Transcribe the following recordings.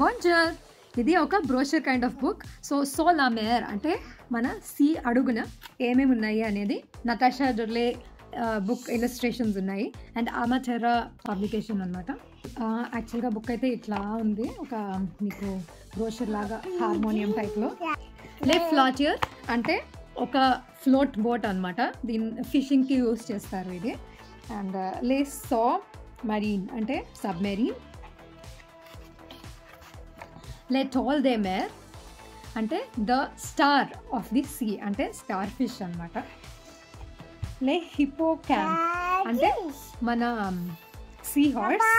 బొంజూర్. ఇది ఒక brochure kind of book. So La Mer అంటే మన సీ అడుగున ఏమేమి ఉన్నాయి అనేది నతాషా డొర్లే బుక్ ఇలస్ట్రేషన్స్ ఉన్నాయి. అండ్ అమటెరా పబ్లికేషన్ అనమాట. యాక్చువల్గా బుక్ అయితే ఇట్లా ఉంది, ఒక మీకు బ్రోషర్ లాగా హార్మోనియం టైప్లో. లే ఫ్లాటియర్ అంటే ఒక ఫ్లోట్ బోట్ అనమాట, దీన్ని ఫిషింగ్కి యూస్ చేస్తారు ఇది. అండ్ లే సా మరీన్ అంటే సబ్మెరీన్. లే టోల్ దే మేర్ అంటే the star of the sea అంటే స్టార్ ఫిష్ అనమాట. లే హిపోకాంప్ అంటే మన సీ హార్స్.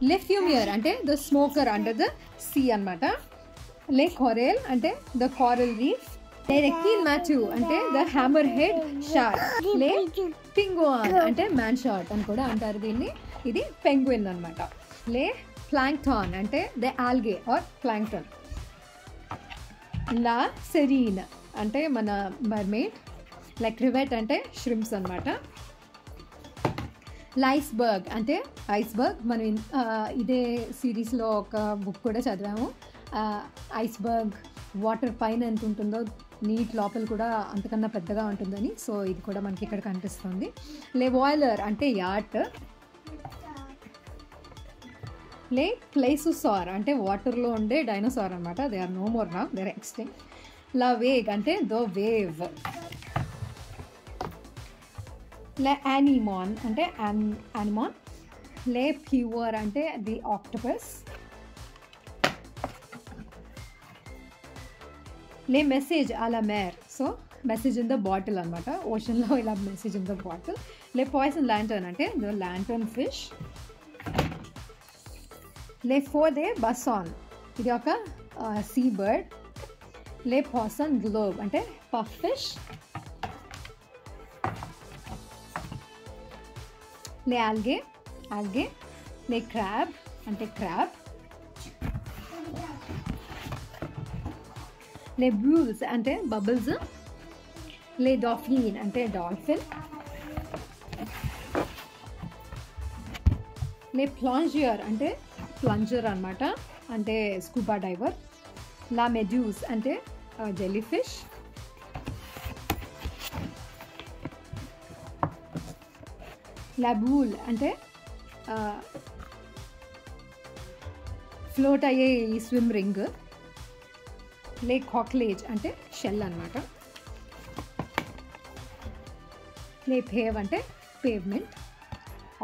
లే ఫ్యూమియర్ అంటే the smoker under the sea అనమాట. లే కొరెల్ అంటే ద కోరల్ రీఫ్. లే రెక్కిన్ మాచు అంటే ద హ్యామర్ హెడ్ షార్క్. లే పింగుఆన్ అంటే మ్యాన్ షార్ట్ అని కూడా అంటారు దీన్ని, ఇది పెంగ్విన్ అనమాట. లే ప్లాంక్టాన్ అంటే ద ఆల్గే ఆర్ ప్లాంక్టన్. లా సెరీన్ అంటే మన మర్మేడ్. లైక్ క్రివెట్ అంటే ష్రింప్స్ అనమాట. ఐస్బర్గ్ అంటే ఐస్బర్గ్, మనం ఇదే సిరీస్లో ఒక బుక్ కూడా చదివాము. ఐస్బర్గ్ వాటర్ పైన ఎంత ఉంటుందో నీట్ లోపల కూడా అంతకన్నా పెద్దగా ఉంటుందని, సో ఇది కూడా మనకి ఇక్కడ కనిపిస్తుంది. లే వాయిలర్ అంటే యాట్. లే ప్లేసోసార్ అంటే వాటర్లో ఉండే డైనోసార్ అనమాట, they are no more now, they are extinct. లా వేగ్ అంటే ద వేవ్. లే యానిమాన్ అంటే యానిమాన్. లే ప్యూవర్ అంటే ది ఆక్టోపస్. లే మెసేజ్ అలా మేర్, so message in the bottle అనమాట, ఓషన్లో ఇలా మెసేజ్ ఇన్ ద బాటిల్. లే పాయిసన్ ల్యాంటర్న్ అంటే ద ల్యాంటర్న్ ఫిష్. లే ఫోదే బసాన్, ఇది ఒక సీ బర్డ్. లే పాసన్ గ్లోబ్ అంటే పఫ్ ఫిష్. లే ఆల్గే ఆల్గే. లే క్రాబ్ అంటే క్రాబ్. లే బ్రూల్స్ అంటే బబుల్స్. లే డాల్ఫిన్ అంటే డాల్ఫిన్. లే ప్లాంజియర్ అంటే ప్లంజర్ అనమాట, అంటే స్కూబా డైవర్. లా మెడ్యూస్ అంటే జెల్లీ ఫిష్. లా బూల్ అంటే ఫ్లోట్ అయ్యే ఈ స్విమ్ రింగ్. లే కాక్లేజ్ అంటే షెల్ అనమాట. లే పేవ్ అంటే పేవ్మెంట్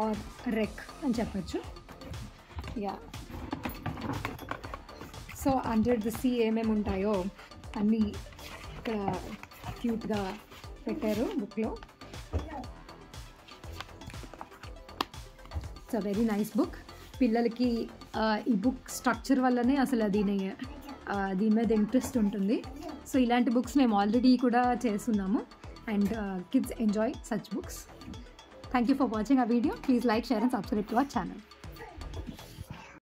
ఆర్ రెక్ అని చెప్పచ్చు. Yeah, so under the sea ఏమేమి ఉంటాయో అన్నీ ఇక్కడ క్యూట్గా పెట్టారు బుక్లో. It's a very nice book. పిల్లలకి ఈ బుక్ స్ట్రక్చర్ వల్లనే అసలు దీని మీద ఇంట్రెస్ట్ ఉంటుంది. సో ఇలాంటి బుక్స్ మేము ఆల్రెడీ కూడా చేస్తున్నాము, and kids enjoy such books. Thank you for watching our video. Please like, share and subscribe to our channel.